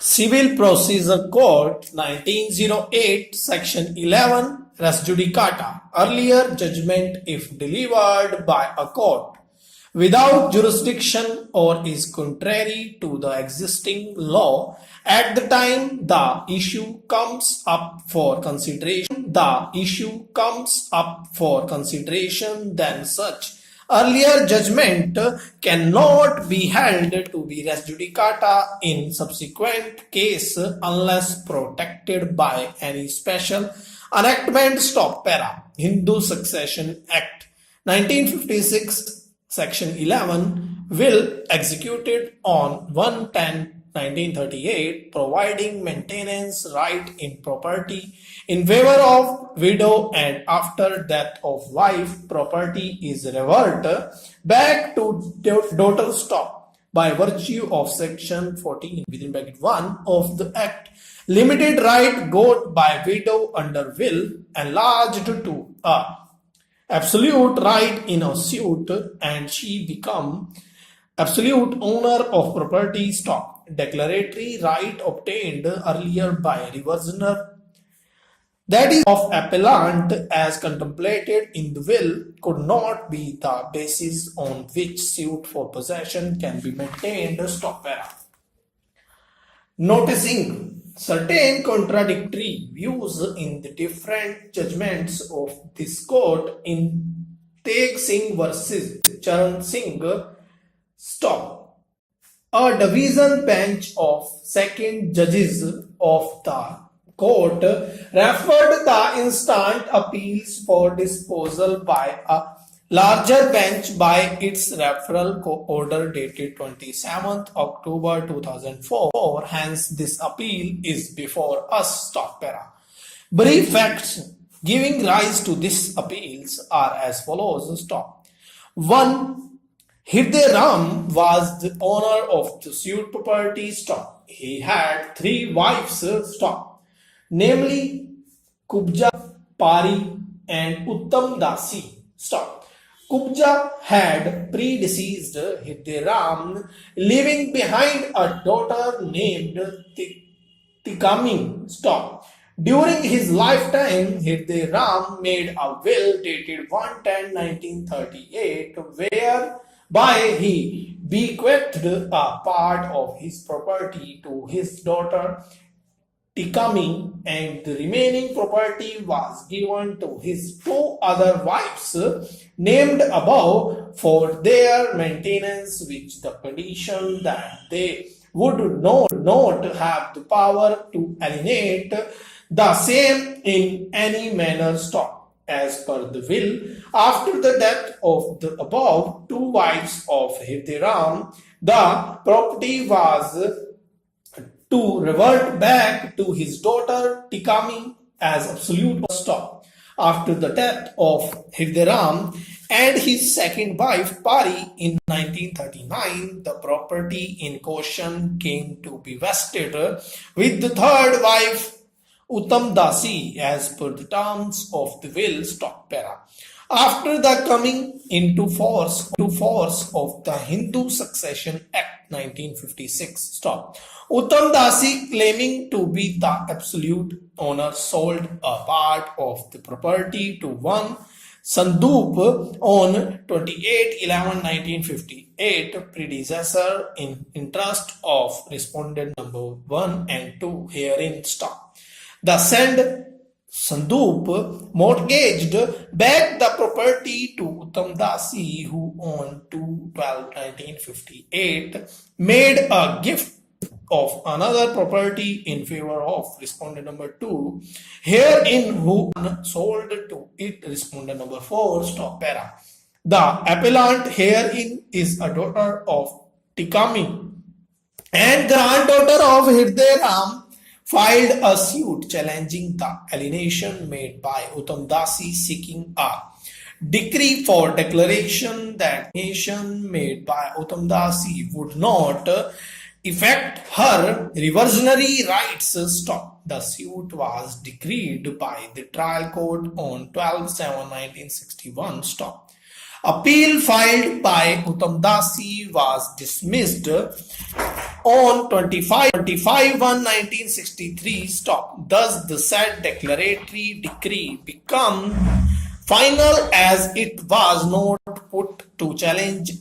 Civil Procedure Code 1908 Section 11 Res Judicata. Earlier judgment if delivered by a court without jurisdiction or is contrary to the existing law at the time the issue comes up for consideration, then such earlier judgment cannot be held to be res judicata in subsequent case unless protected by any special enactment. Stop para. Hindu Succession Act 1956 Section 11 will executed on 1/10/1938 providing maintenance right in property in favor of widow and after death of wife property is reverted back to daughter. Stop by virtue of section 14 within bracket 1 of the act. Limited right got by widow under will enlarged to a absolute right in a suit and she become absolute owner of property. Stop. Declaratory right obtained earlier by reversioner, that is of appellant as contemplated in the will, could not be the basis on which suit for possession can be maintained. Stop para. Noticing certain contradictory views in the different judgments of this court in Teg Singh versus Charan Singh. Stop. A division bench of second judges of the court referred the instant appeals for disposal by a larger bench by its referral order dated 27th October 2004. Hence, this appeal is before us. Stop para. Brief facts giving rise to these appeals are as follows. Stop. 1. Hirde Ram was the owner of the suit property. Stop. He had 3 wives. Stop. Namely Kubja, Pari and Uttam Dasi. Stop. Kubja had predeceased Hirde Ram, leaving behind a daughter named Tikami. Stop. During his lifetime, Hirde Ram made a will dated 1/10/1938 whereby he bequeathed a part of his property to his daughter Tikami and the remaining property was given to his 2 other wives named above for their maintenance with the condition that they would not have the power to alienate the same in any manner. Stop. As per the will, after the death of the above 2 wives of Hirde Ram, the property was to revert back to his daughter Tikami as absolute. Stop. After the death of Hirde Ram and his second wife Pari in 1939, the property in question came to be vested with the third wife Uttam Dasi as per the terms of the will. Stop para. After the coming into force of the Hindu Succession Act 1956. Stop. Uttam Dasi, claiming to be the absolute owner, sold a part of the property to one Sandoop on 28/11/1958, predecessor in interest of respondent number 1 and 2 herein. Stop. The said Sandoop mortgaged back the property to Uttam Dasi, who on 2/12/1958 made a gift of another property in favor of respondent number 2, herein who sold to it respondent number 4. Stop para. The appellant herein is a daughter of Tikami and granddaughter of Hirde Ram, filed a suit challenging the alienation made by Uttam Dasi, seeking a decree for declaration that alienation made by Uttam Dasi would not affect her reversionary rights. Stop. The suit was decreed by the trial court on 12/7/1961. Stop. Appeal filed by Uttam Dasi was dismissed on 25/1/1963 stop. Thus, the said declaratory decree become final as it was not put to challenge